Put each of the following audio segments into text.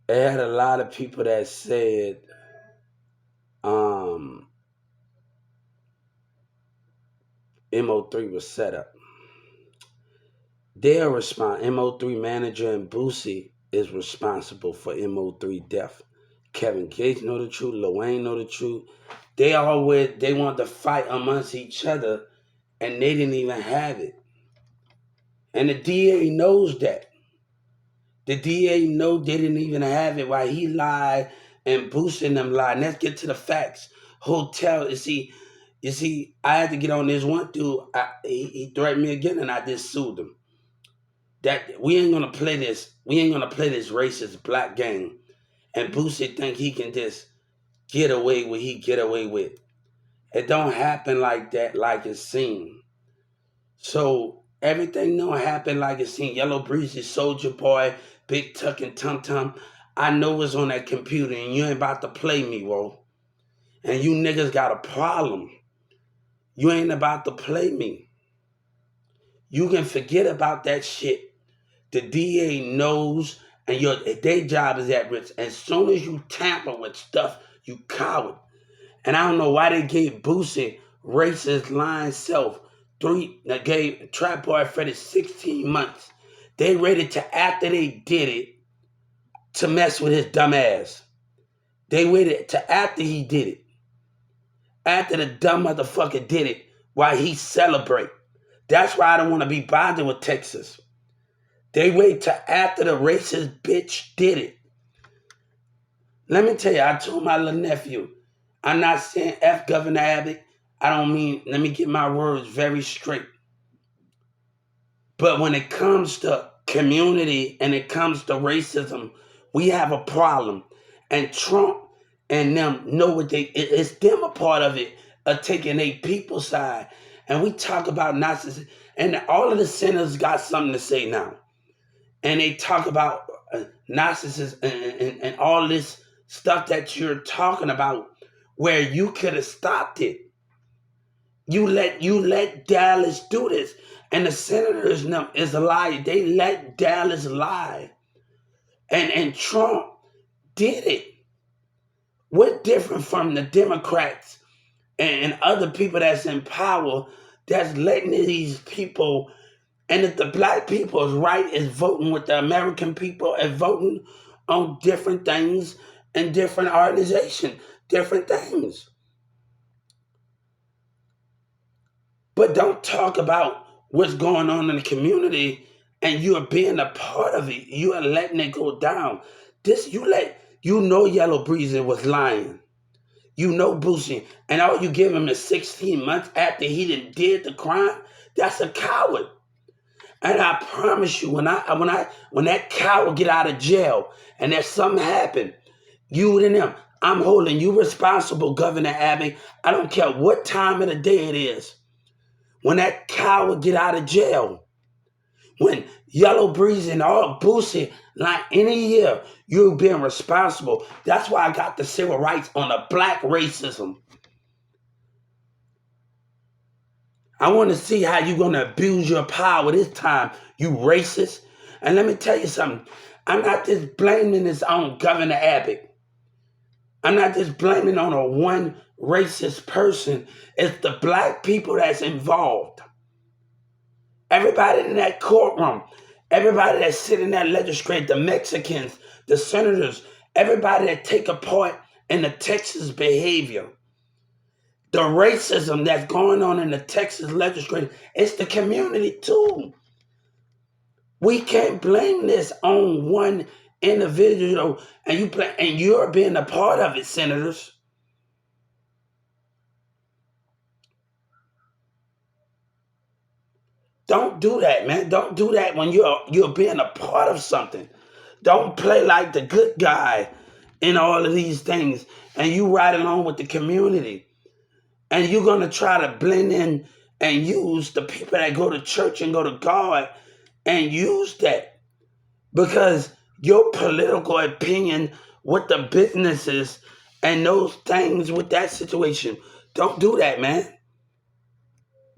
It had a lot of people that said, um, MO3 was set up. Their response, MO3 manager and Boosie is responsible for MO3 death. Kevin Gates know the truth. Lil Wayne know the truth. They want to fight amongst each other, and they didn't even have it. And the DA knows that. The DA know they didn't even have it while he lied and boosting them lied. Let's get to the facts. Hotel, you see, I had to get on this one dude. He threatened me again, and I just sued him. That we ain't gonna play this. We ain't gonna play this racist black game. And Boosie think he can just get away with he get away with. It don't happen like that, like it seemed. So everything don't happen like it seemed. Yellow Breezy, Soldier Boy, Big Tuck, and Tum Tum. I know it's on that computer, and you ain't about to play me, bro. And you niggas got a problem. You ain't about to play me. You can forget about that shit. The DA knows, and your day job is at risk. As soon as you tamper with stuff, you coward. And I don't know why they gave Boosie racist lying self that gave Trap Boy Freddy 16 months. They ready to, after they did it, to mess with his dumb ass. They waited to after he did it. After the dumb motherfucker did it, while he celebrate. That's why I don't want to be bothered with Texas. They wait till after the racist bitch did it. Let me tell you, I told my little nephew, I'm not saying F Governor Abbott. I don't mean, let me get my words very straight. But when it comes to community and it comes to racism, we have a problem. And Trump and them know what it's them a part of it, of taking a people side. And we talk about narcissism, and all of the senators got something to say now. And they talk about narcissism and all this stuff that you're talking about, where you could have stopped it. You let Dallas do this, and the senators is a liar. They let Dallas lie, and Trump did it. What different from the Democrats and other people that's in power that's letting these people? And if the black people is right, is voting with the American people and voting on different things and different organizations, different things. But don't talk about what's going on in the community and you are being a part of it. You are letting it go down. You know Yellow Breezy was lying. You know Boosie. And all you give him is 16 months after he did the crime. That's a coward. And I promise you, when that coward get out of jail and there's something happen, you and them, I'm holding you responsible, Governor Abbott. I don't care what time of the day it is. When that coward get out of jail, when Yellow Breeze and all Boosie, like any year, you've been responsible. That's why I got the civil rights on the black racism. I want to see how you're going to abuse your power this time, you racist. And let me tell you something. I'm not just blaming this on Governor Abbott. I'm not just blaming on a one racist person. It's the black people that's involved. Everybody in that courtroom, everybody that's sitting in that legislature, the Mexicans, the senators, everybody that take a part in the Texas behavior. The racism that's going on in the Texas legislature, it's the community too. We can't blame this on one individual, and you're being a part of it, senators. Don't do that, man. Don't do that when you're being a part of something. Don't play like the good guy in all of these things, and you ride along with the community. And you're going to try to blend in and use the people that go to church and go to God and use that. Because your political opinion with the businesses and those things with that situation, don't do that, man.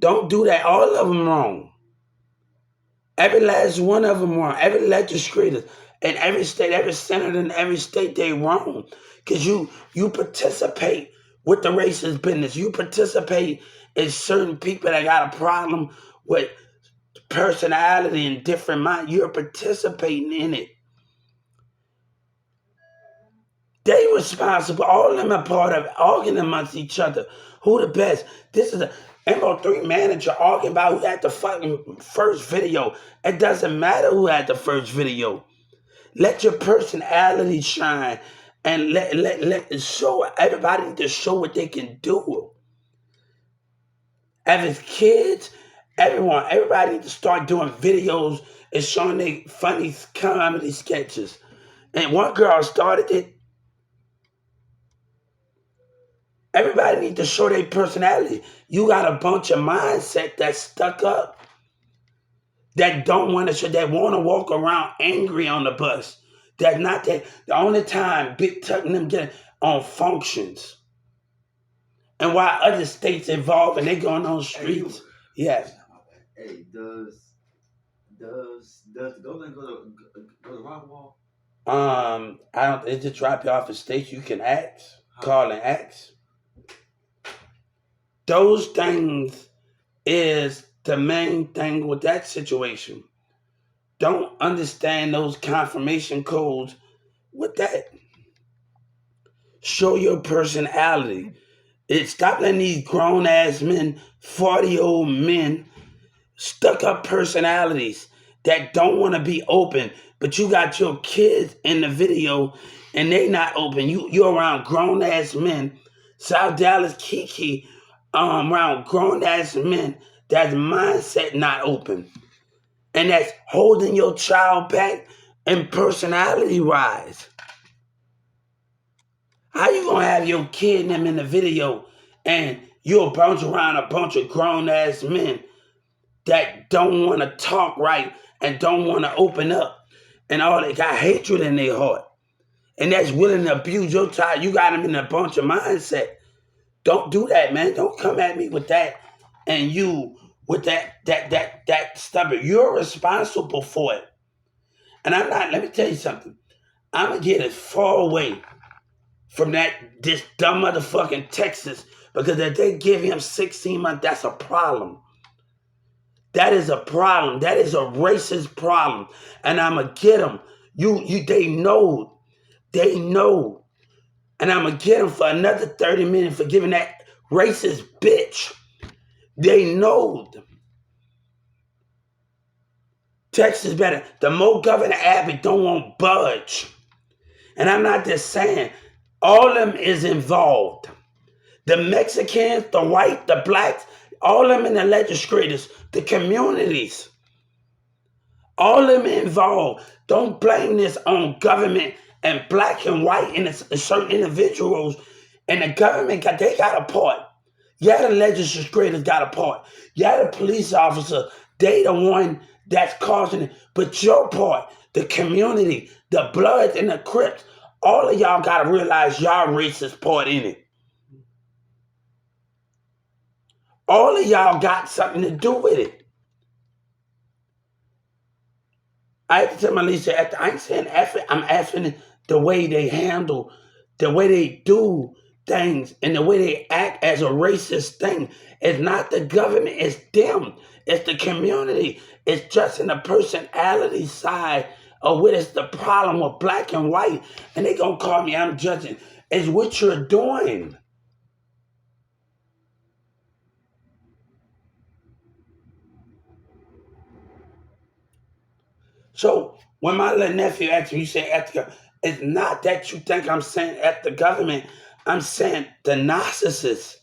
Don't do that. All of them wrong. Every last one of them wrong. Every legislator, In every state, every senator in every state, they wrong. Because you participate with the racist business. You participate in certain people that got a problem with personality and different mind. You're participating in it. They responsible. All of them are part of it, arguing amongst each other. Who the best? This is a MO3 manager arguing about who had the fucking first video. It doesn't matter who had the first video. Let your personality shine and let show everybody to show what they can do. As kids, everybody needs to start doing videos and showing their funny comedy sketches. And one girl started it. Everybody needs to show their personality. You got a bunch of mindset that's stuck up, that don't want to show, that want to walk around angry on the bus. That's not that. The only time Big Tuck and them get on functions. And while other states involved and they going on streets. Yes. Hey, does the government go to Rockwall? I don't. It just drop you off at states. You can ask, call and ask. Those things is the main thing with that situation. Don't understand those confirmation codes with that. Show your personality. Stop letting these grown ass men, 40-year-old men, stuck up personalities that don't want to be open, but you got your kids in the video and they not open. You're around grown ass men, South Dallas Kiki, around grown ass men that's mindset not open. And that's holding your child back and personality wise. How you gonna have your kid and them in the video and you'll bounce around a bunch of grown ass men that don't want to talk right and don't want to open up and all they got hatred in their heart and that's willing to abuse your child? You got them in a bunch of mindset. Don't do that, man. Don't come at me with that and you with that stubborn. You're responsible for it. And I'm not, let me tell you something. I'm gonna get as far away from this dumb motherfucking Texas, because if they give him 16 months, that's a problem. That is a problem. That is a racist problem. And I'm gonna get them. They know. And I'm gonna get them for another 30 minutes for giving that racist bitch. They know. Texas better. The more Governor Abbott don't want budge. And I'm not just saying, all of them is involved. The Mexicans, the white, the blacks, all of them in the legislators, the communities, all of them involved. Don't blame this on government and black and white and certain individuals. And the government, they got a part. Yeah, the legislators got a part. Yeah, the police officer, they the one that's causing it. But your part, the community, the Bloods and the Crips, all of y'all got to realize y'all racist part in it. All of y'all got something to do with it. I have to tell my Lisa, I ain't saying effort, I'm effing the way they handle, the way they do things, and the way they act as a racist thing. It's not the government, it's them. It's the community. It's just in the personality side of what is the problem with black and white. And they gonna call me, I'm judging. It's what you're doing. So when my little nephew asked me, you say at the government, it's not that you think I'm saying at the government. I'm saying the narcissists,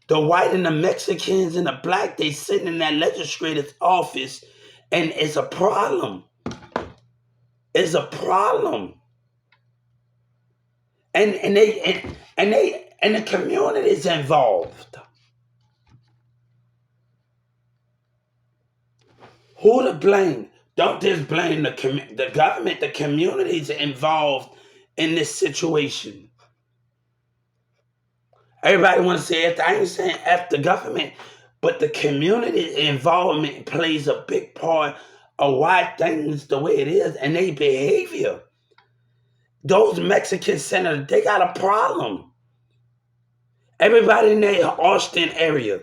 the white and the Mexicans and the black, they sitting in that legislator's office, and it's a problem. It's a problem. And the community is involved. Who to blame? Don't just blame the government. The community is involved in this situation. Everybody want to say, I ain't saying F the government, but the community involvement plays a big part of why things the way it is and their behavior. Those Mexican senators, they got a problem. Everybody in the Austin area,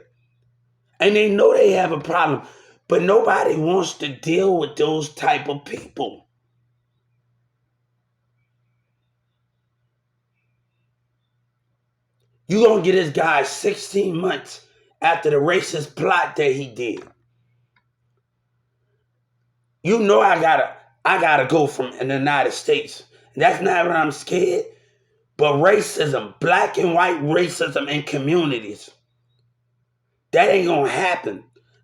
and they know they have a problem, but nobody wants to deal with those type of people. You gonna get this guy 16 months after the racist plot that he did. You know I gotta go from in the United States. That's not what I'm scared. But racism, black and white racism in communities, that ain't gonna happen.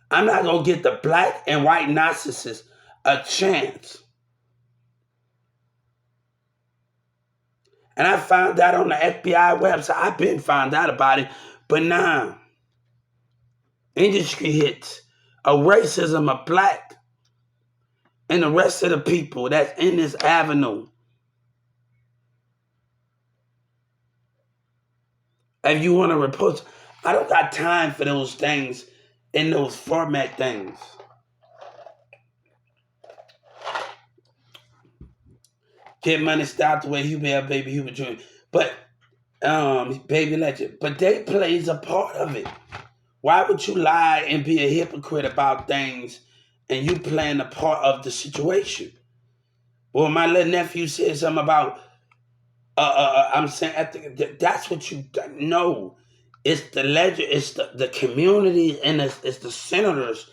I'm not gonna get the black and white narcissists a chance. And I found out on the FBI website. I've been found out about it, but now industry hits of racism of black and the rest of the people that's in this avenue. If you want to report, I don't got time for those things in those format things. Get money, stop the way you be a baby, you would join. But baby legend. But they plays a part of it. Why would you lie and be a hypocrite about things and you playing a part of the situation? Well, my little nephew said something about I'm saying that's what you know. It's the it's the community, and it's the senators,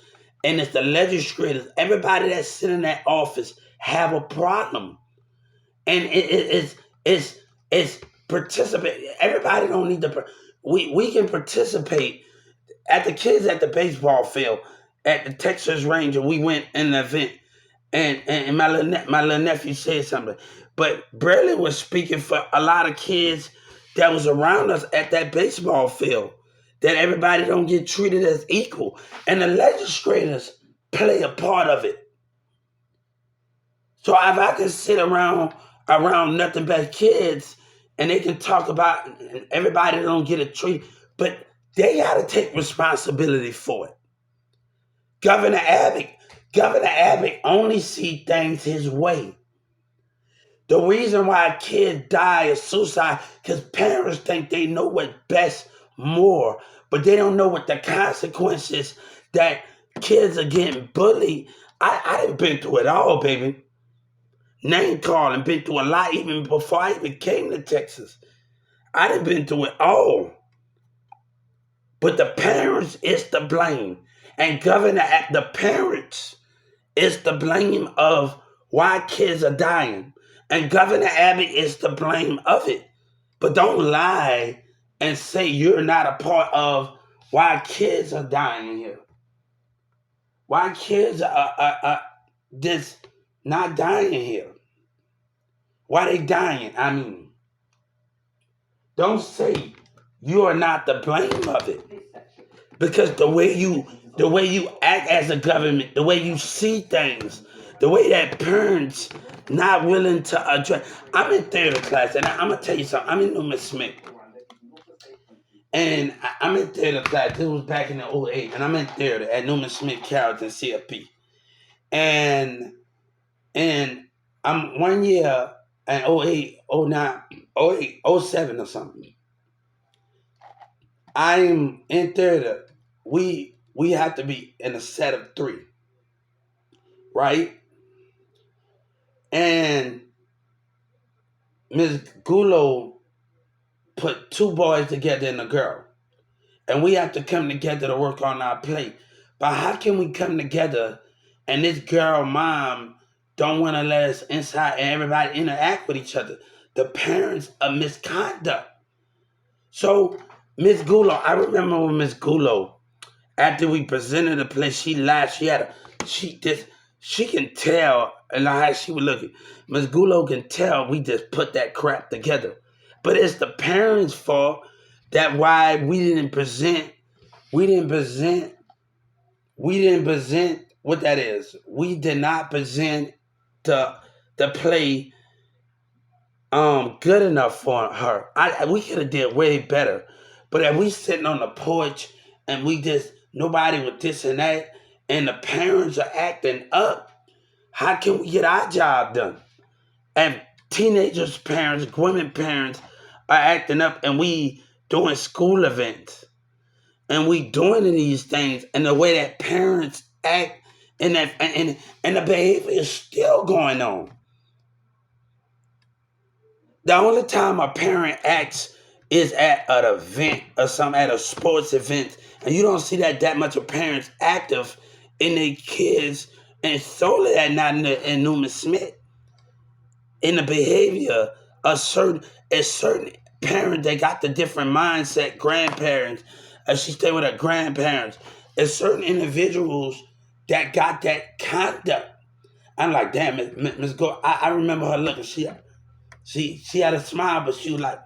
and it's the legislators. Everybody that's sitting in that office have a problem, and it's participate. Everybody don't need to. We can participate. At the kids at the baseball field at the Texas Ranger, we went in an event, and my little nephew said something, but Bradley was speaking for a lot of kids that was around us at that baseball field, that everybody don't get treated as equal, and the legislators play a part of it. So if I can sit around nothing but kids, and they can talk about everybody don't get a treat, but they got to take responsibility for it. Governor Abbott only see things his way. The reason why kids die of suicide, because parents think they know what's best more, but they don't know what the consequences that kids are getting bullied. I done been through it all, baby. Name calling, been through a lot even before I even came to Texas. I done been through it all. But the parents is to blame. And the parents is to blame of why kids are dying. And Governor Abbott is to blame of it. But don't lie and say you're not a part of why kids are dying here. Why kids are just not dying here. Why they dying? I mean, don't say you are not the blame of it. Because the way you act as a government, the way you see things, the way that parents not willing to address. I'm in theater class, and I'm gonna tell you something. I'm in Newman Smith, and I'm in theater class. This was back in the '08, and I'm in theater at Newman Smith, Carrollton, CFP, and I'm 1 year in '08, '09, '08, '07 or something. I'm in theater. We have to be in a set of 3, right? And Ms. Gulo put 2 boys together and a girl. And we have to come together to work on our play. But how can we come together and this girl mom don't want to let us inside and everybody interact with each other? The parents are misconduct. So Ms. Gulo, I remember when Ms. Gulo, after we presented the play, she lied. She can tell, and how she was looking. Ms. Gulo can tell we just put that crap together. But it's the parents' fault that why we didn't present what that is. We did not present the play good enough for her. We could have did way better. But if we sitting on the porch and we just nobody with this and that, and the parents are acting up, How can we get our job done? And teenagers' parents, women parents are acting up, and we doing school events, and we doing these things, and the way that parents act, and the behavior is still going on. The only time a parent acts is at an event or something, at a sports event, and you don't see that much of parents active in their kids, and solely that not in Newman Smith, in the behavior of certain parents that got the different mindset, grandparents, as she stayed with her grandparents, and certain individuals that got that conduct. I'm like, damn, Miss Go. I remember her looking. She had a smile, but she was like,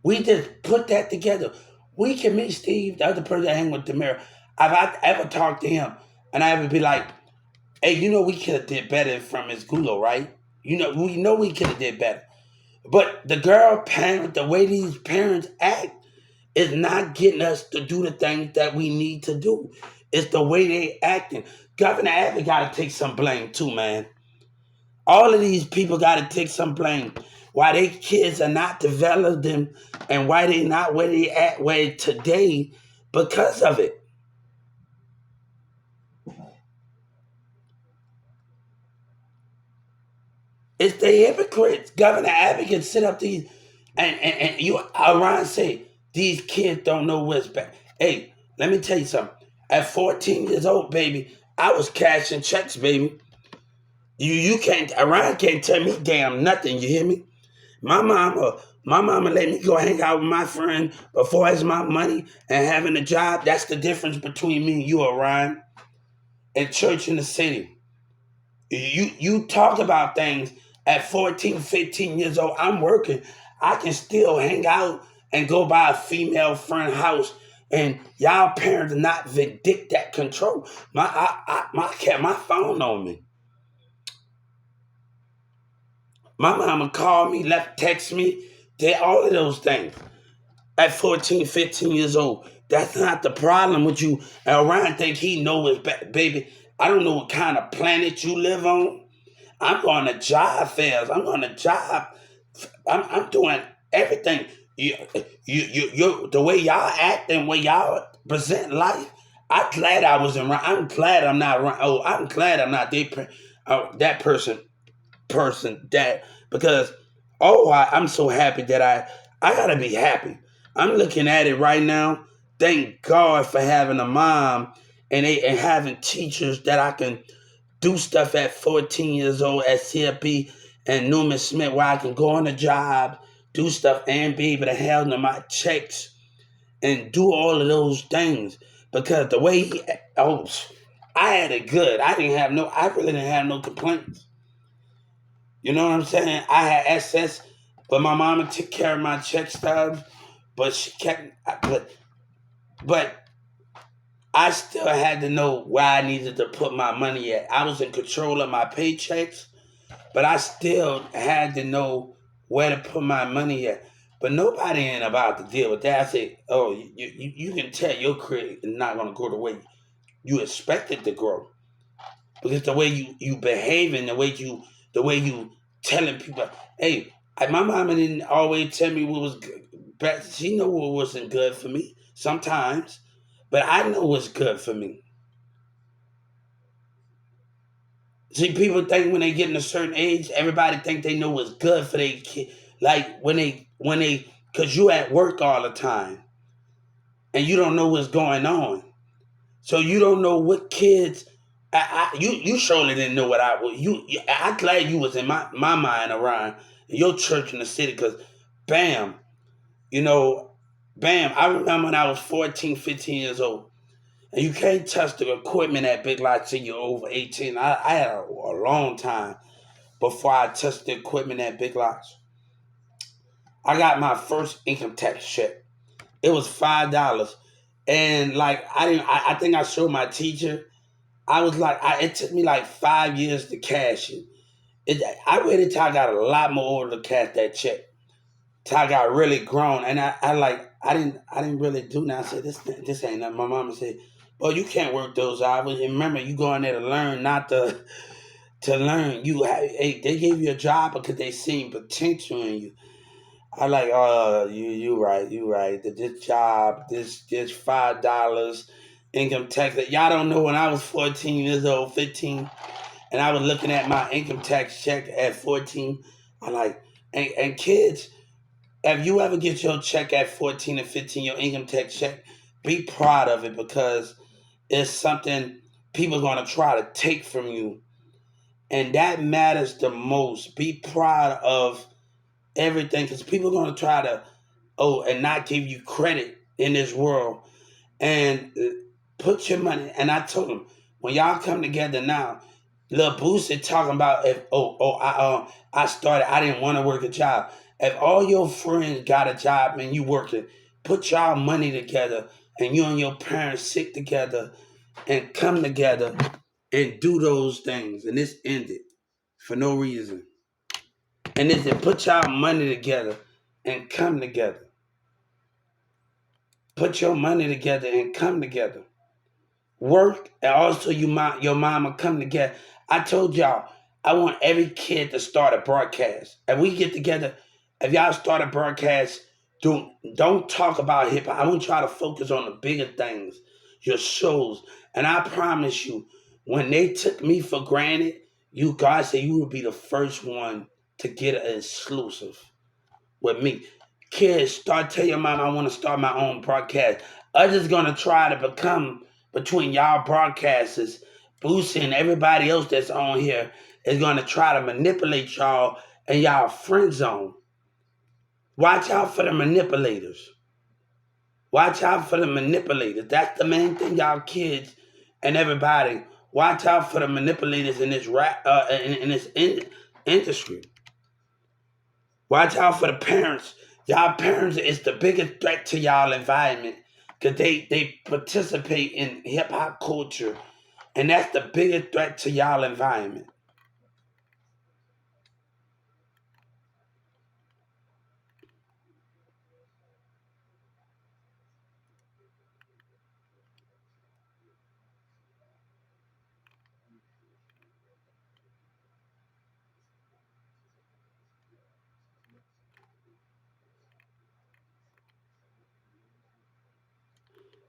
we just put that together. We can meet Steve, the other person that hang with Demira. If I ever talk to him, and I ever be like, hey, we could have did better from Miss Gulo, right? We could have did better. But the girl parent, the way these parents act, is not getting us to do the things that we need to do. It's the way they acting. Governor Abbott got to take some blame too, man. All of these people got to take some blame. Why they kids are not developing, and why they not where they at where today because of it. It's the hypocrites. Governor Abbott can sit up these and you Iran say these kids don't know what's bad. Hey, let me tell you something. At 14 years old, baby, I was cashing checks, baby. You can't Iran can't tell me damn nothing, you hear me? My mama let me go hang out with my friend before it's my money and having a job. That's the difference between me and you, Orion. And church in the city. You talk about things at 14, 15 years old. I'm working. I can still hang out and go by a female friend house. And y'all parents not vindicate that control. My phone on me. My mama called me, left text me, did all of those things. At 14, 15 years old. That's not the problem with you. And Ryan think he know his baby. I don't know what kind of planet you live on. I'm going to job fairs. I'm going to job. I'm doing everything. The way y'all act and way y'all present life. I'm glad I was in. I'm glad I'm not. Oh, I'm glad I'm not that person that because I'm so happy that I gotta be happy. I'm looking at it right now. Thank God for having a mom and having teachers that I can do stuff at 14 years old at CFP and Newman Smith where I can go on a job, do stuff and be able to handle my checks and do all of those things. Because the way I had it good. I really didn't have no complaints. You know what I'm saying? I had access, but my mama took care of my check stubs, but she kept, but I still had to know where I needed to put my money at. I was in control of my paychecks, but I still had to know where to put my money at. But nobody ain't about to deal with that. I say, oh, you can tell your credit is not going to grow the way you expect it to grow. Because the way you behaving, the way you telling people, hey, my mama didn't always tell me what was good. But she know what wasn't good for me sometimes, but I know what's good for me. See, people think when they get in a certain age, everybody think they know what's good for their kid. Like cause you at work all the time, and you don't know what's going on. So you don't know what kids. You surely didn't know what I was. I'm glad you was in my mind around your church in the city because, bam, you know, bam. I remember when I was 14, 15 years old, and you can't touch the equipment at Big Lots till you're over 18. I had a long time before I touched the equipment at Big Lots. I got my first income tax check. It was $5, and like I didn't. I think I showed my teacher. I was like, it took me like 5 years to cash it. I waited till I got a lot more older to cash that check. Till I got really grown, and I didn't really do that. I said, this ain't nothing. My mama said, well, you can't work those hours. And remember, you going there to learn, not to. to learn. They gave you a job because they seen potential in you. I like, oh, you right, you right. This job, this $5 income tax. Y'all don't know when I was 14 years old, 15, and I was looking at my income tax check at 14. I like, and kids, if you ever get your check at 14 and 15, your income tax check, be proud of it because it's something people are going to try to take from you. And that matters the most. Be proud of everything because people are going to try to, and not give you credit in this world. And put your money. And I told them, when y'all come together now, Lil Boosie talking about if I started, I didn't want to work a job. If all your friends got a job and you working, put y'all money together and you and your parents sit together and come together and do those things. And this ended for no reason. And this put y'all money together and come together. Put your money together and come together. Work and also your mama come together. I told y'all I want every kid to start a broadcast. If we get together, if y'all start a broadcast, don't talk about hip hop. I want y'all to focus on the bigger things, your shows. And I promise you, when they took me for granted, you guys said you would be the first one to get an exclusive with me. Kids, tell your mom I want to start my own broadcast. Others gonna try to become between y'all broadcasters, Boosie and everybody else that's on here is gonna try to manipulate y'all and y'all friend zone. Watch out for the manipulators. Watch out for the manipulators. That's the main thing, y'all kids and everybody. Watch out for the manipulators in this industry. Watch out for the parents. Y'all parents is the biggest threat to y'all environment because they participate in hip hop culture, and that's the biggest threat to y'all environment.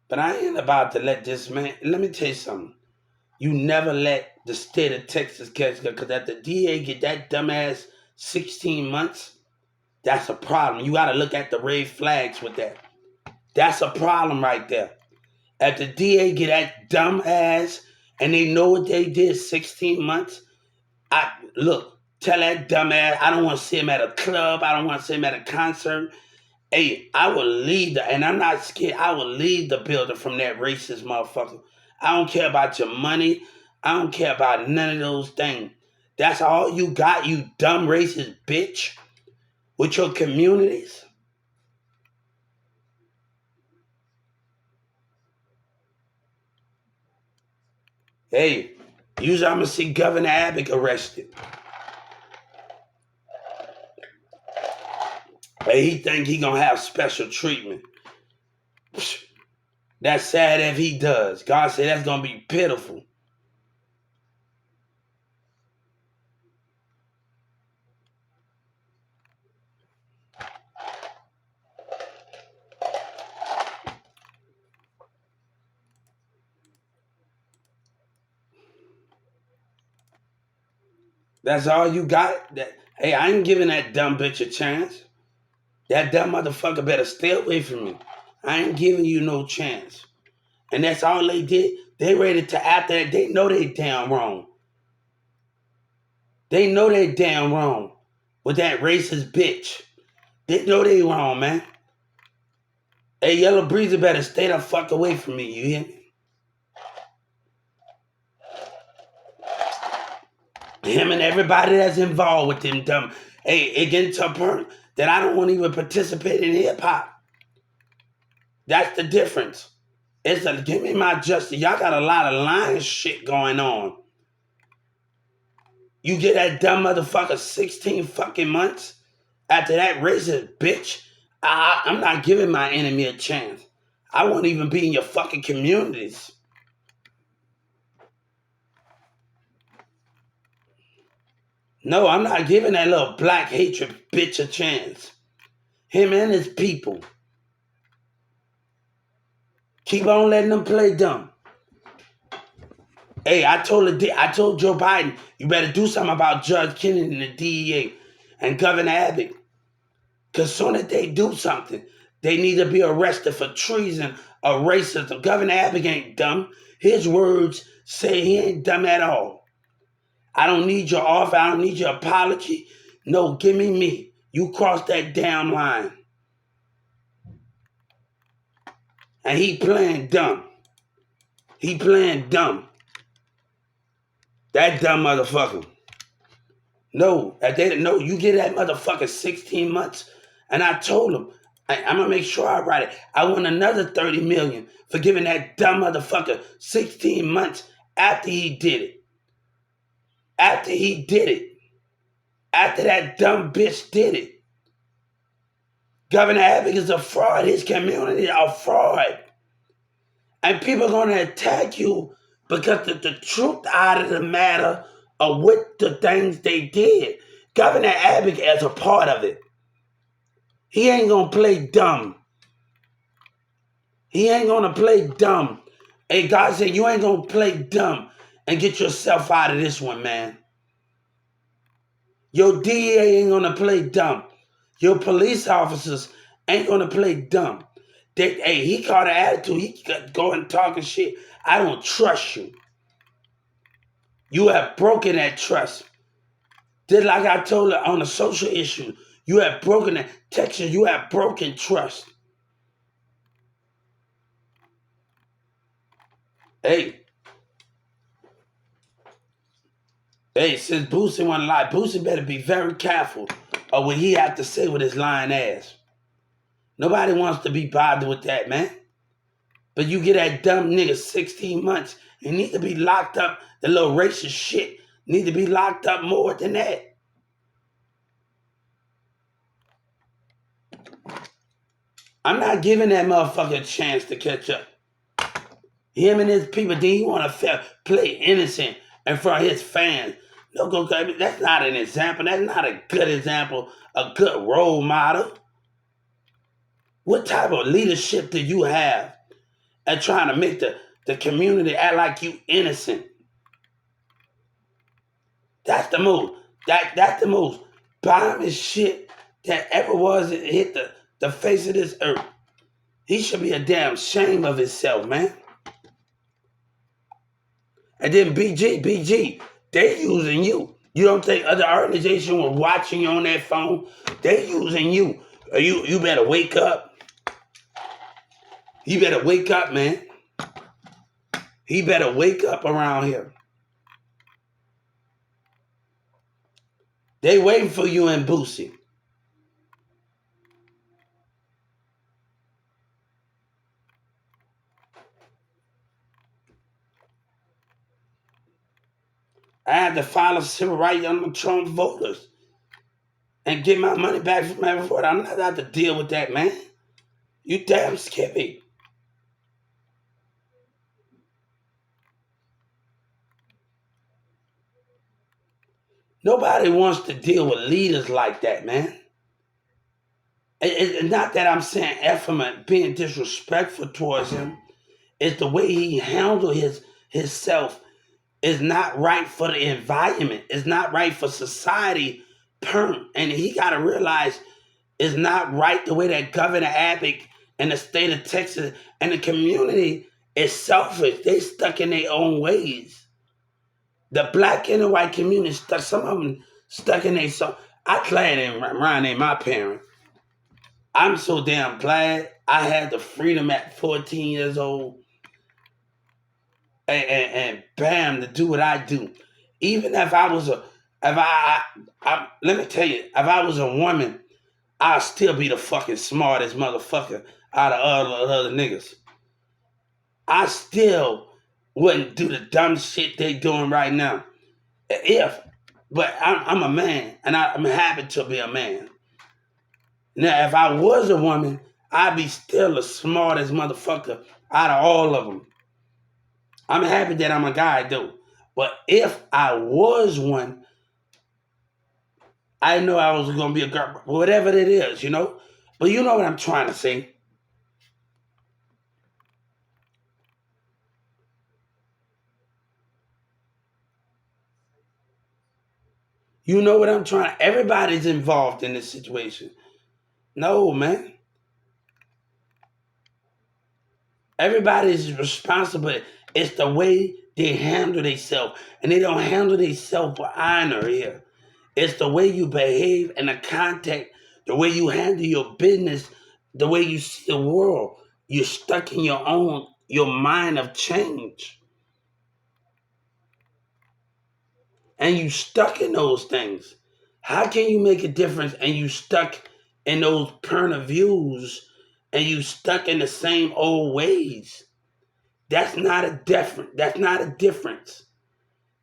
But I ain't about to let this man. Let me tell you something. You never let the state of Texas catch you because if the DA get that dumbass 16 months, that's a problem. You got to look at the red flags with that. That's a problem right there. If the DA get that dumb ass and they know what they did 16 months, I look, tell that dumb ass I don't want to see him at a club. I don't want to see him at a concert. Hey, I will leave and I'm not scared. I will leave the building from that racist motherfucker. I don't care about your money. I don't care about none of those things. That's all you got, you dumb racist bitch, with your communities. Hey, usually I'm gonna see Governor Abbott arrested. Hey, he think he gonna have special treatment. That's sad if he does. God said that's gonna be pitiful. That's all you got? Hey, I ain't giving that dumb bitch a chance. That dumb motherfucker better stay away from me. I ain't giving you no chance. And that's all they did. They ready to after that. They know they damn wrong. They know they damn wrong with that racist bitch. They know they wrong, man. Hey, Yellow Breezer better stay the fuck away from me. You hear me? Him and everybody that's involved with them dumb. Hey, it getting to a point that I don't want to even participate in hip hop. That's the difference. It's a give me my justice. Y'all got a lot of lying shit going on. You get that dumb motherfucker 16 fucking months after that racist bitch. I'm not giving my enemy a chance. I won't even be in your fucking communities. No, I'm not giving that little black hatred bitch a chance. Him and his people. Keep on letting them play dumb. Hey, I told Joe Biden, you better do something about Judge Kennedy and the DEA and Governor Abbott. Because soon as they do something, they need to be arrested for treason or racism. Governor Abbott ain't dumb. His words say he ain't dumb at all. I don't need your offer. I don't need your apology. No, give me me. You crossed that damn line. And he playing dumb. He playing dumb. That dumb motherfucker. No, you get that motherfucker 16 months. And I told him, I'm gonna make sure I write it. I want another 30 million for giving that dumb motherfucker 16 months after he did it. After he did it. After that dumb bitch did it. Governor Abbott is a fraud. His community are fraud. And people are gonna attack you because the truth out of the matter of what the things they did. Governor Abbott is a part of it. He ain't gonna play dumb. He ain't gonna play dumb. Hey, God said you ain't gonna play dumb and get yourself out of this one, man. Your DEA ain't gonna play dumb. Your police officers ain't gonna play dumb. He caught an attitude. He going talking shit. I don't trust you. You have broken that trust. Just like I told her on the social issue, you have broken that. Texas, you have broken trust. Hey, since Boosie want to lie, Boosie better be very careful of what he have to say with his lying ass. Nobody wants to be bothered with that, man. But you get that dumb nigga 16 months. He need to be locked up. The little racist shit need to be locked up more than that. I'm not giving that motherfucker a chance to catch up. Him and his people, then he want to play innocent in front of his fans. No, that's not an example. That's not a good example, a good role model. What type of leadership do you have at trying to make the community act like you innocent? That's the most. That's the most bombing shit that ever was hit the face of this earth. He should be a damn shame of himself, man. And then BG, they using you. You don't think other organizations were watching you on that phone? They using you. You better wake up. You better wake up, man. He better wake up around here. They waiting for you and Boosie. I had to file a civil rights on the Trump voters and get my money back from everyone. I'm not out to deal with that, man. You damn skippy. Nobody wants to deal with leaders like that, man. It's not that I'm saying Efferman being disrespectful towards him. It's the way he handled himself is not right for the environment. It's not right for society. And he got to realize it's not right the way that Governor Abbott and the state of Texas and the community is selfish. They stuck in their own ways. The black and the white community stuck. Some of them stuck in their soul. I glad Ryan ain't my parent. I'm so damn glad I had the freedom at 14 years old and bam, to do what I do. Even if I was let me tell you, if I was a woman, I'd still be the fucking smartest motherfucker out of all the other niggas. I still wouldn't do the dumb shit they doing right now. But I'm a man, and I'm happy to be a man. Now, if I was a woman, I'd be still the smartest motherfucker out of all of them. I'm happy that I'm a guy, though. But if I was one, I know I was gonna be a girl, whatever it is, you know. But you know what I'm trying to say. You know what I'm trying. Everybody's involved in this situation. No, man. Everybody's responsible. It's the way they handle themselves, and they don't handle themselves with honor here. It's the way you behave and the contact, the way you handle your business, the way you see the world. You're stuck in your mind of change, and you stuck in those things. How can you make a difference and you stuck in those point of views and you stuck in the same old ways? That's not a different. That's not a difference.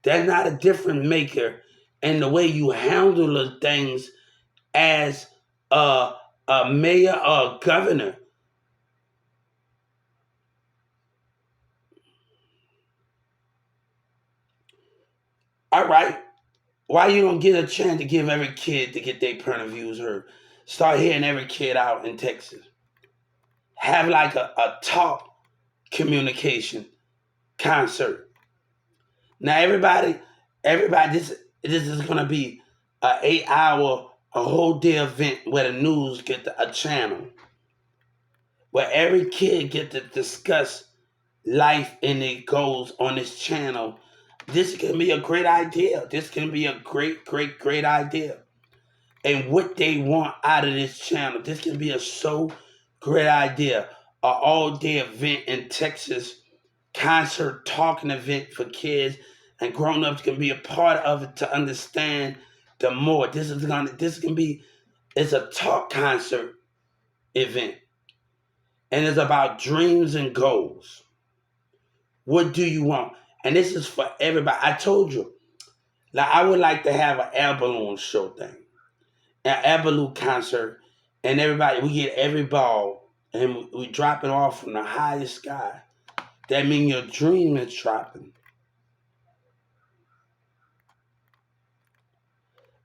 That's not a difference maker in the way you handle the things as a, a mayor or a governor. All right, why you don't get a chance to give every kid to get their point of views heard? Start hearing every kid out in Texas. Have like a talk communication concert. Now everybody, this is gonna be a 8 hour, a whole day event where the news get a channel where every kid get to discuss life and it goes on this channel. This can be a great idea. This can be a great idea. And what they want out of this channel. This can be a so great idea. A all day event in Texas, concert talking event for kids and grown ups can be a part of it to understand the more. This can be it's a talk concert event. And it's about dreams and goals. What do you want? And this is for everybody. I told you, like I would like to have an air balloon show thing, an air balloon concert, and everybody we get every ball and we drop it off from the highest sky. That means your dream is dropping.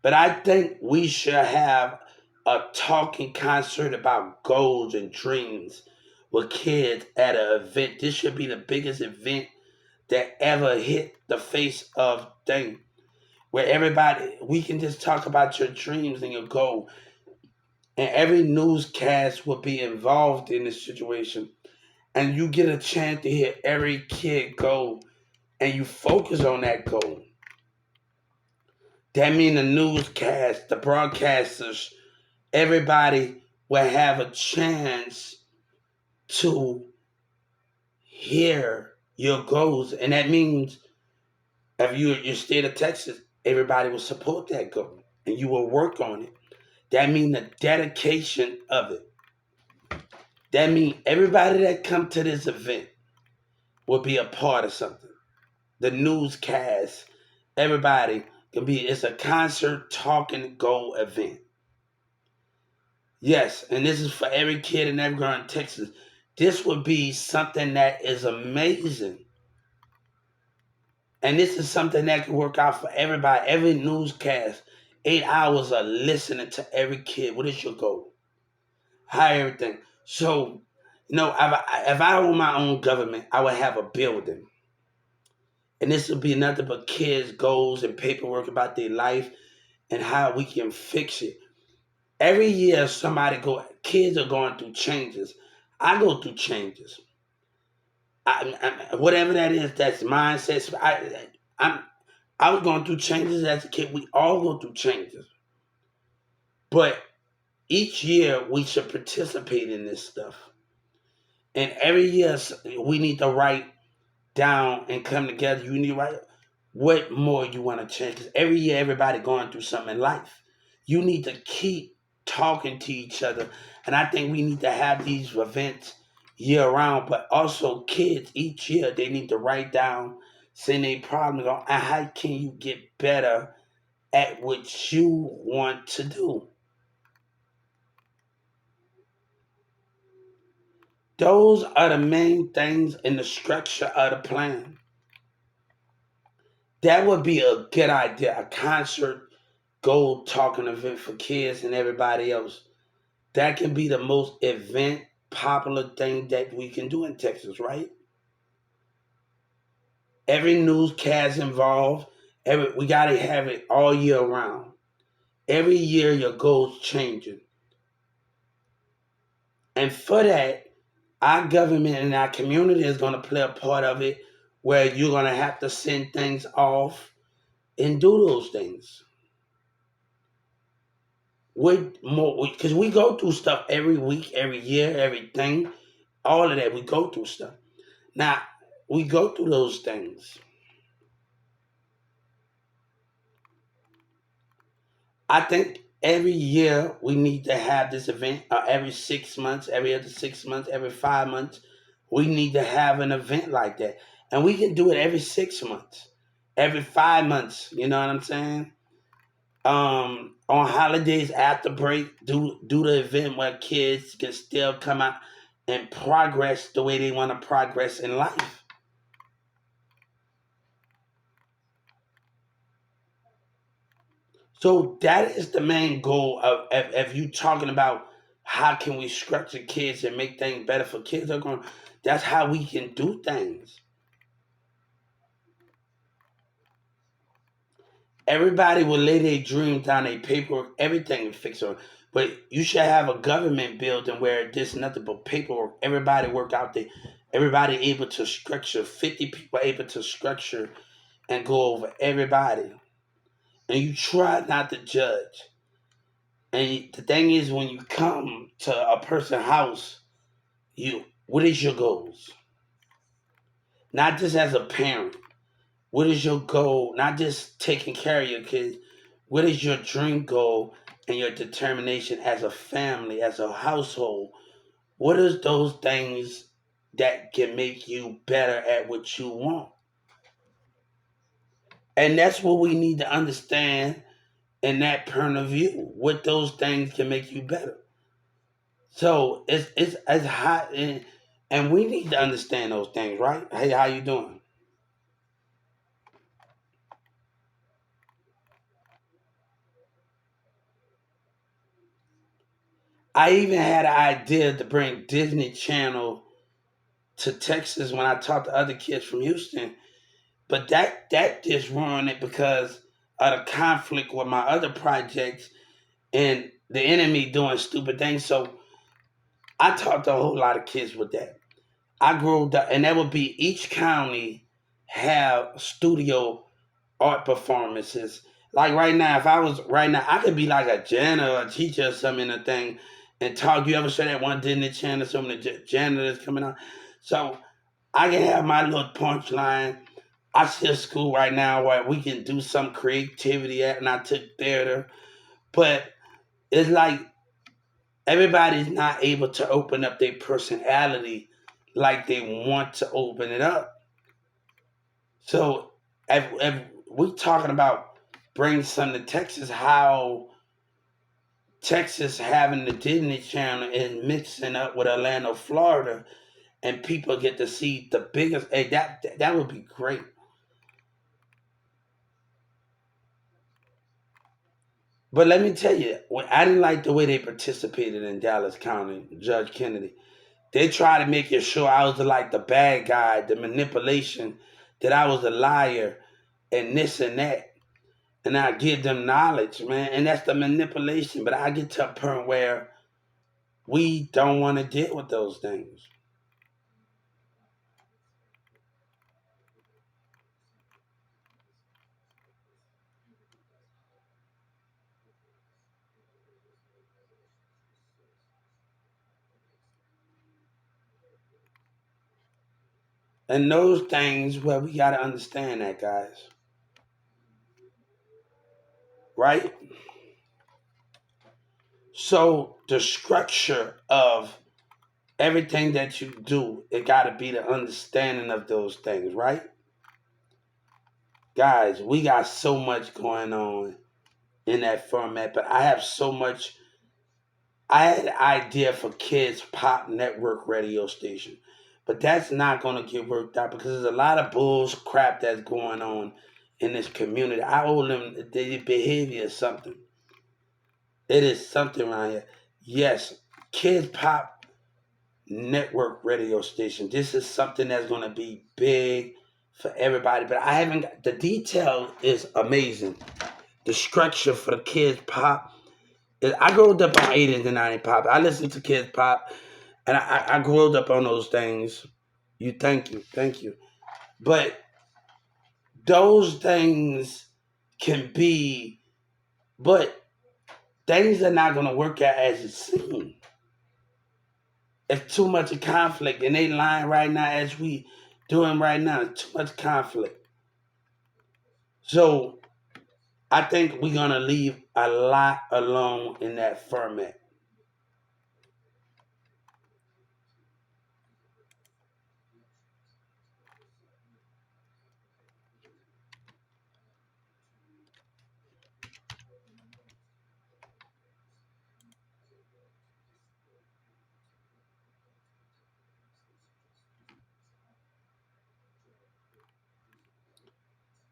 But I think we should have a talking concert about goals and dreams with kids at an event. This should be the biggest event that ever hit the face of thing. Where everybody we can just talk about your dreams and your goal. And every newscast will be involved in this situation. And you get a chance to hear every kid go and you focus on that goal. That means the newscast, the broadcasters, everybody will have a chance to hear your goals. And that means if you state of Texas, everybody will support that goal and you will work on it. That means the dedication of it. That means everybody that come to this event will be a part of something. The newscast, everybody can be. It's a concert talking goal event. Yes, and this is for every kid and every girl in Texas. This would be something that is amazing. And this is something that can work out for everybody. Every newscast, 8 hours of listening to every kid. What is your goal? How everything. So, if I own my own government, I would have a building. And this would be nothing but kids' goals and paperwork about their life and how we can fix it. Every year, kids are going through changes. I go through changes. Whatever that is, that's mindset. I'm, I was going through changes as a kid. We all go through changes. But each year, we should participate in this stuff. And every year, we need to write down and come together. You need to write what more you want to change. Because every year, everybody going through something in life. You need to keep talking to each other. And I think we need to have these events year round. But also, kids, each year, they need to write down, saying their problems on and how can you get better at what you want to do. Those are the main things in the structure of the plan. That would be a good idea, a concert go talking event for kids and everybody else. That can be the most event popular thing that we can do in Texas, right? Every newscast involved. We gotta have it all year round. Every year your goals changing. And for that, our government and our community is gonna play a part of it where you're gonna have to send things off and do those things. With more because we go through stuff every week, every year, everything, all of that. We go through stuff. Now, we go through those things. I think every year we need to have this event, every 6 months, every other 6 months, every 5 months. We need to have an event like that. And we can do it every 6 months, every 5 months. You know what I'm saying? On holidays after break, do the event where kids can still come out and progress the way they want to progress in life. So that is the main goal of if you talking about how can we structure kids and make things better for kids. That's how we can do things. Everybody will lay their dreams down, their paperwork, everything is fixed on. But you should have a government building where there's nothing but paperwork. Everybody work out there. Everybody able to structure. 50 people able to structure and go over everybody. And you try not to judge. And the thing is, when you come to a person's house, what is your goals? Not just as a parent. What is your goal? Not just taking care of your kids. What is your dream goal and your determination as a family, as a household? What is those things that can make you better at what you want? And that's what we need to understand in that point of view. What those things can make you better. So it's as hot and we need to understand those things, right? Hey, how you doing? I even had an idea to bring Disney Channel to Texas when I talked to other kids from Houston, but that just ruined it because of the conflict with my other projects and the enemy doing stupid things. So I talked to a whole lot of kids with that. I grew up, and that would be each county have studio art performances. Like right now, if I was right now, I could be like a janitor or a teacher or something in a thing and talk. You ever saw that one Disney Channel, some of the janitors coming out? So I can have my little punchline. I still school right now where we can do some creativity at, and I took theater. But it's like everybody's not able to open up their personality like they want to open it up. So if we're talking about bringing something to Texas, how Texas having the Disney Channel and mixing up with Orlando, Florida, and people get to see the biggest. Hey, that would be great. But let me tell you, I didn't like the way they participated in Dallas County, Judge Kennedy. They tried to make it sure I was like the bad guy, the manipulation, that I was a liar, and this and that. And I give them knowledge, man, and that's the manipulation. But I get to a point where we don't want to deal with those things. And those things where we got to understand that, guys, right? So the structure of everything that you do, it got to be the understanding of those things, right? Guys, we got so much going on in that format, but I have so much. I had an idea for kids pop network radio station, but that's not going to get worked out because there's a lot of bulls crap that's going on in this community. I owe them their behavior is something. It is something around here. Yes, Kids Pop network radio station. This is something that's going to be big for everybody. But I haven't got the detail is amazing. The structure for the Kids Pop. I grew up on 80s and 90s pop. I listened to Kids Pop, and I grew up on those things. Thank you. But those things can be, but things are not going to work out as it seems. It's too much of conflict, and they lying right now as we doing right now. It's too much conflict. So I think we're gonna leave a lot alone in that format.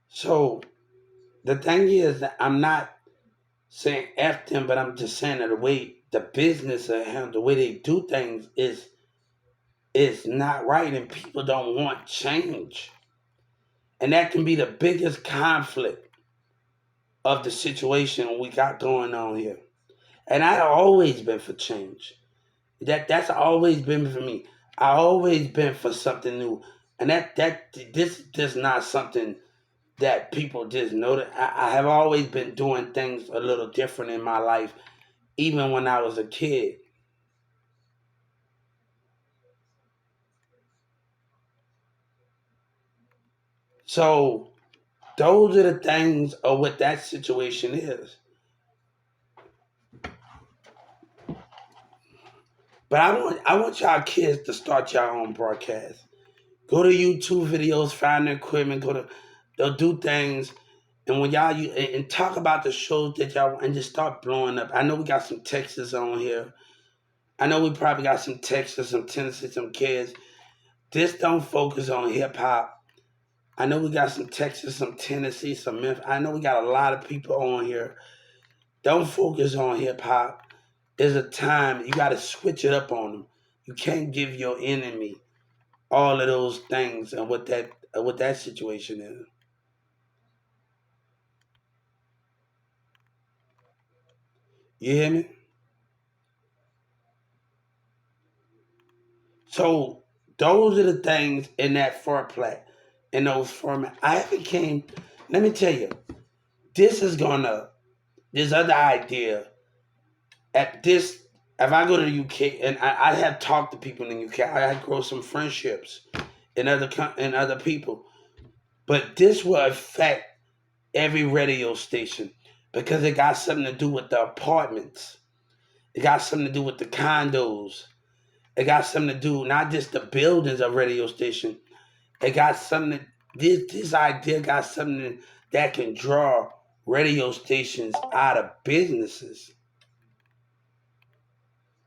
So the thing is that I'm not saying F them, but I'm just saying that the way the business are handled, the way they do things is not right, and people don't want change, and that can be the biggest conflict of the situation we got going on here. And I always been for change. That's always been for me. I always been for something new, and this is not something that people just know. That I have always been doing things a little different in my life, even when I was a kid. So those are the things of what that situation is. But I want y'all kids to start your own broadcast. Go to YouTube videos, find the equipment, they'll do things. And when y'all and talk about the shows that y'all and just start blowing up. I know we got some Texas on here. I know we probably got some Texas, some Tennessee, some kids. This don't focus on hip hop. I know we got some Texas, some Tennessee, some Memphis. I know we got a lot of people on here. Don't focus on hip hop. There's a time you got to switch it up on them. You can't give your enemy all of those things and what that situation is. You hear me? So those are the things in that foreplay, in those format. I haven't came. Let me tell you, this is gonna. This other idea at this. If I go to the UK and I have talked to people in the UK, I had grow some friendships in other people. But this will affect every radio station because it got something to do with the apartments. It got something to do with the condos. It got something to do not just the buildings of radio station. It got something. This idea got something that can draw radio stations out of businesses.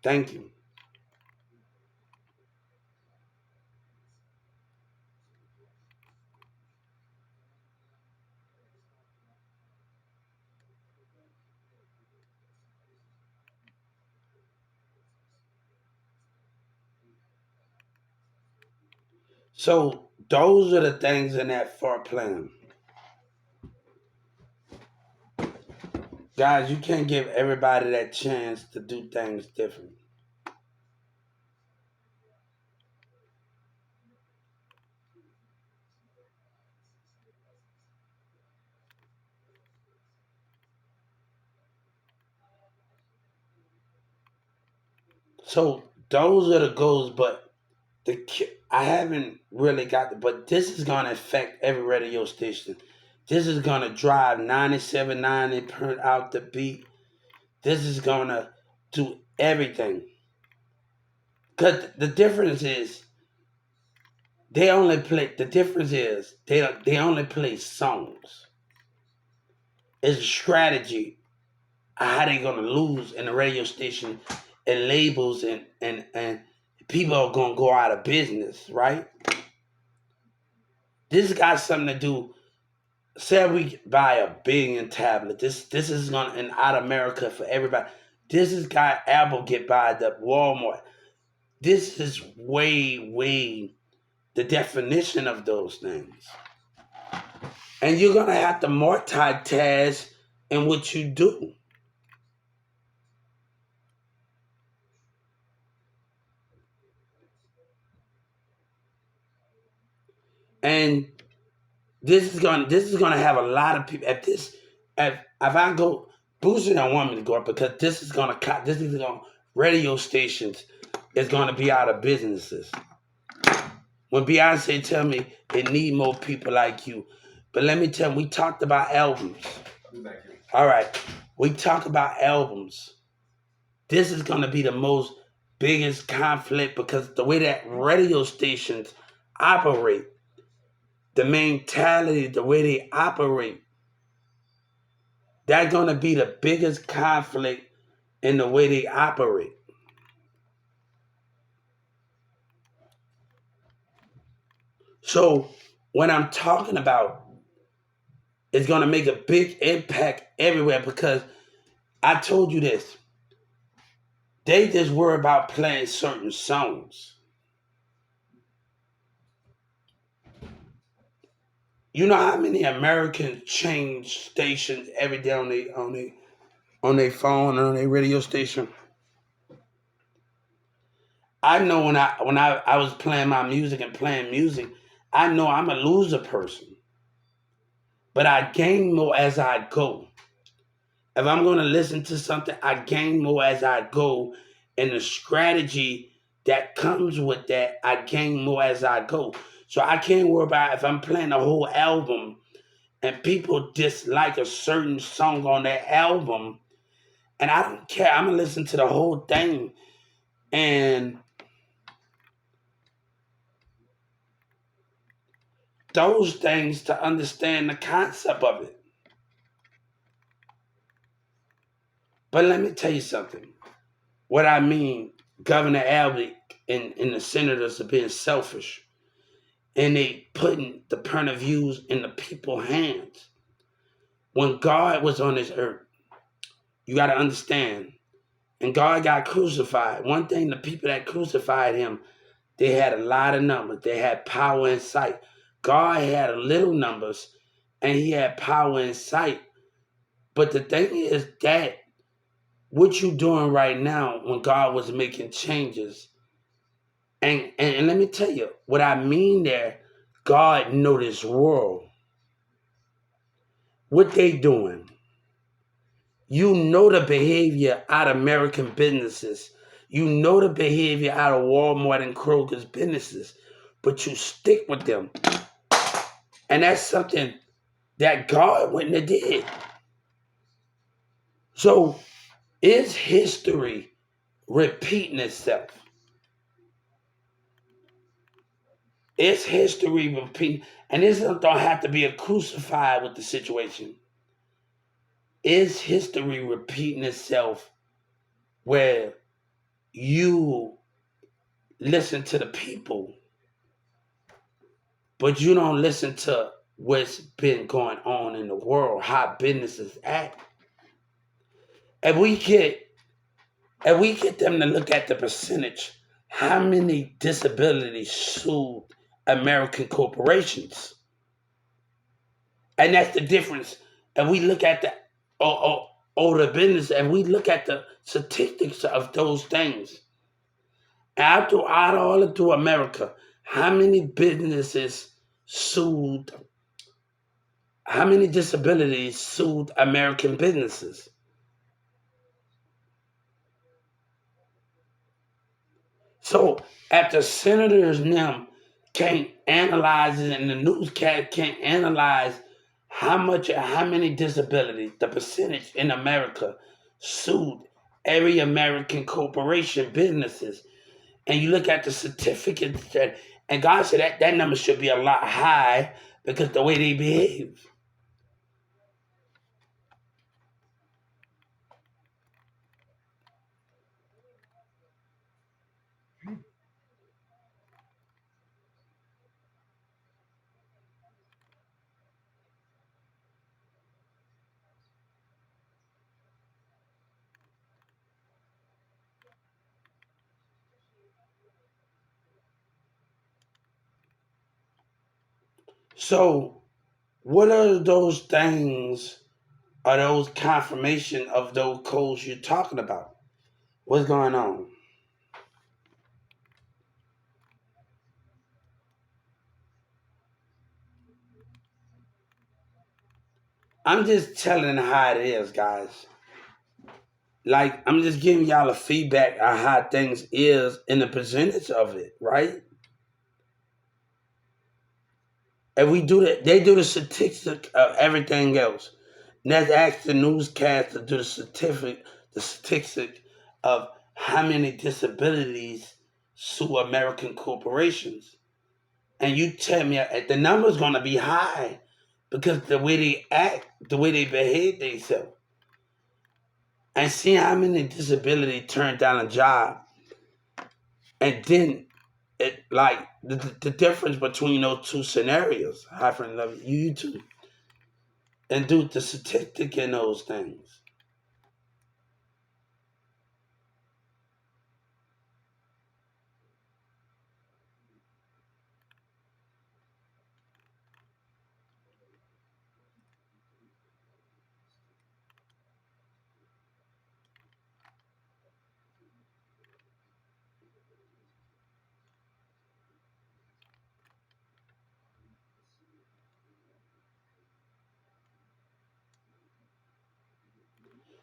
Thank you. So those are the things in that far plan, guys. You can't give everybody that chance to do things different. So those are the goals, but I haven't really got but this is gonna affect every radio station. This is gonna drive 97.9 and turn out the beat. This is gonna do everything. Cause the difference is they only play songs. It's a strategy how they gonna lose in the radio station and labels and people are gonna go out of business, right? This got something to do. say we buy a billion tablet. This is gonna in out America for everybody. This is got Apple get by the Walmart. This is way the definition of those things. And you're gonna have to multitask in what you do. And this is gonna have a lot of people at this if I go Boosie don't want me to go up because this is gonna radio stations is gonna be out of businesses. When Beyonce tell me it need more people like you. But let me tell you, we talked about albums. All right. We talk about albums. This is gonna be the most biggest conflict because the way that radio stations operate, the mentality, the way they operate, that's gonna be the biggest conflict in the way they operate. So when I'm talking about it's gonna make a big impact everywhere because I told you this. They just worry about playing certain songs. You know how many Americans change stations every day on their phone and on their radio station? I know when I was playing my music and playing music, I know I'm a loser person. But I gain more as I go. If I'm gonna listen to something, I gain more as I go. And the strategy that comes with that, I gain more as I go. So I can't worry about if I'm playing a whole album and people dislike a certain song on that album, and I don't care. I'm gonna listen to the whole thing, and those things to understand the concept of it. But let me tell you something. What I mean, Governor Abbott and the senators are being selfish, and they putting the point of views in the people's hands. When God was on this earth, you got to understand, and God got crucified. One thing, the people that crucified him, they had a lot of numbers. They had power and sight. God had little numbers, and he had power and sight. But the thing is that what you doing right now when God was making changes, and let me tell you what I mean there, God know this world. What they doing? You know the behavior out of American businesses. You know the behavior out of Walmart and Kroger's businesses, but you stick with them. And that's something that God wouldn't have did. So is history repeating itself? Is history repeating? And this don't have to be a crucified with the situation. Is history repeating itself where you listen to the people, but you don't listen to what's been going on in the world, how businesses act? If we get if we get them to look at the percentage, how many disabilities sued American corporations? And that's the difference. And we look at the older business and we look at the statistics of those things. Out all through America, how many businesses sued, how many disabilities sued American businesses? So after senators now can't analyze it and the newscast can't analyze how many disabilities, the percentage in America sued every American corporation, businesses, and you look at the certificates and God said that number should be a lot high because the way they behave. So, what are those things? Are those confirmation of those codes you're talking about? What's going on? I'm just telling how it is, guys. Like I'm just giving y'all a feedback on how things is in the percentage of it, right? And we do that. They do the statistic of everything else. Let's ask the newscast to do the statistic of how many disabilities sue American corporations. And you tell me the number's gonna be high because the way they act, the way they behave themselves. And see how many disability turned down a job. And then it like the difference between those two scenarios, high friend love you too. And do the statistic in those things.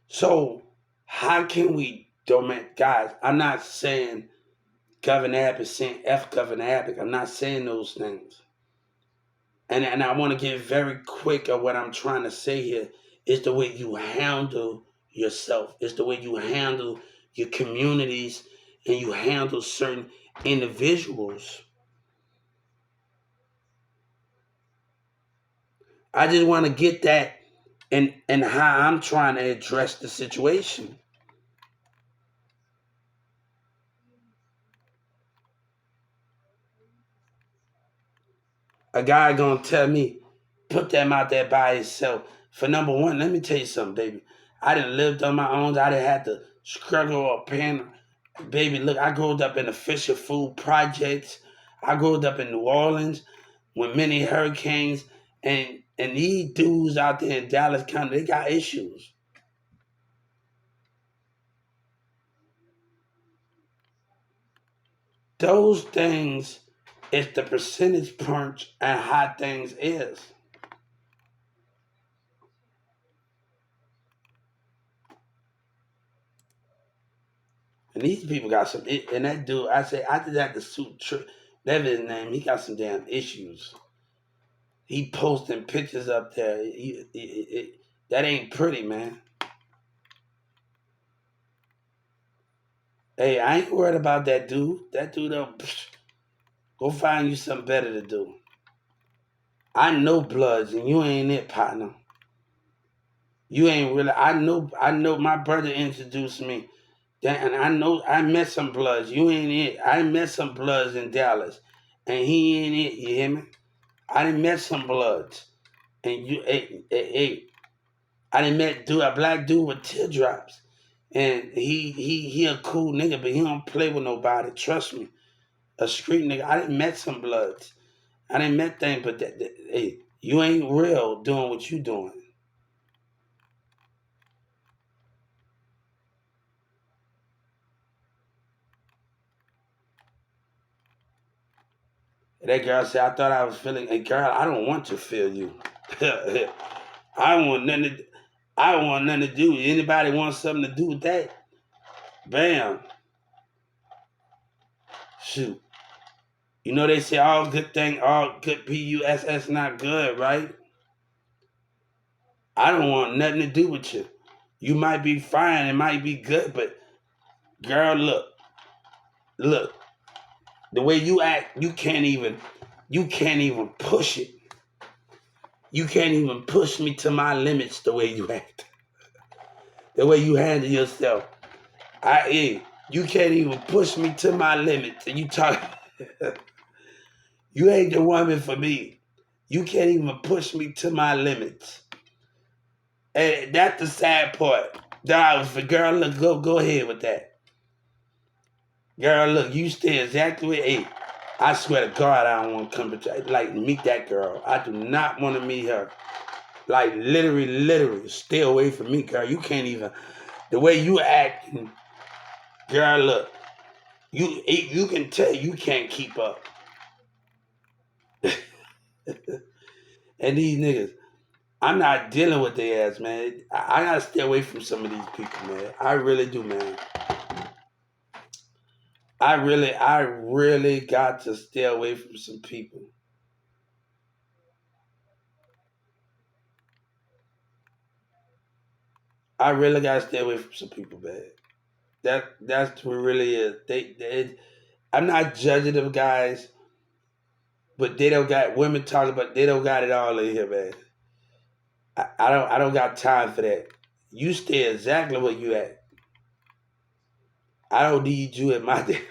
So how can we dominate guys? I'm not saying Governor Abbott saying F Governor Abbott. I'm not saying those things. And I want to get very quick of what I'm trying to say here is the way you handle yourself. It's the way you handle your communities and you handle certain individuals. I just want to get that and how I'm trying to address the situation. A guy gonna tell me, put them out there by himself. For number one, let me tell you something, baby. I didn't lived on my own. I didn't have to struggle or pen. Baby, look, I grew up in the Fisher Food Projects. I grew up in New Orleans with many hurricanes. And these dudes out there in Dallas County, they got issues. Those things is the percentage punch and how things is. And these people got some, and that dude, I say, I did that to suit, whatever his name, he got some damn issues. He posting pictures up there. That ain't pretty, man. Hey, I ain't worried about that dude. That dude, go find you something better to do. I know Bloods, and you ain't it, partner. You ain't really. I know. My brother introduced me, and I know I met some Bloods. You ain't it. I met some Bloods in Dallas, and he ain't it. You hear me? I done met some Bloods, and I done met a black dude with teardrops, and he a cool nigga, but he don't play with nobody. Trust me, a street nigga. I done met some Bloods. I done met things, but hey, you ain't real doing what you doing. That girl said, I thought I was feeling. Hey, girl, I don't want to feel you. I don't want nothing. I don't want nothing to do. Anybody wants something to do with that? Bam. Shoot. You know they say all good PUSS not good, right? I don't want nothing to do with you. You might be fine, it might be good, but girl, look. The way you act, you can't even push it. You can't even push me to my limits the way you act. The way you handle yourself. You can't even push me to my limits. And you talk you ain't the woman for me. You can't even push me to my limits. And that's the sad part. That was for girl, look, go ahead with that. Girl, look, you stay exactly where I swear to God, I don't want to come to like meet that girl. I do not want to meet her. Like literally, stay away from me, girl. You can't even. The way you acting, girl. Look, you can tell you can't keep up. And these niggas, I'm not dealing with their ass, man. I gotta stay away from some of these people, man. I really do, man. I really got to stay away from some people. I really gotta stay away from some people, man. That's what really is. I'm not judging them guys, but they don't got women talking about they don't got it all in here, man. I don't got time for that. You stay exactly where you at. I don't need you in my day.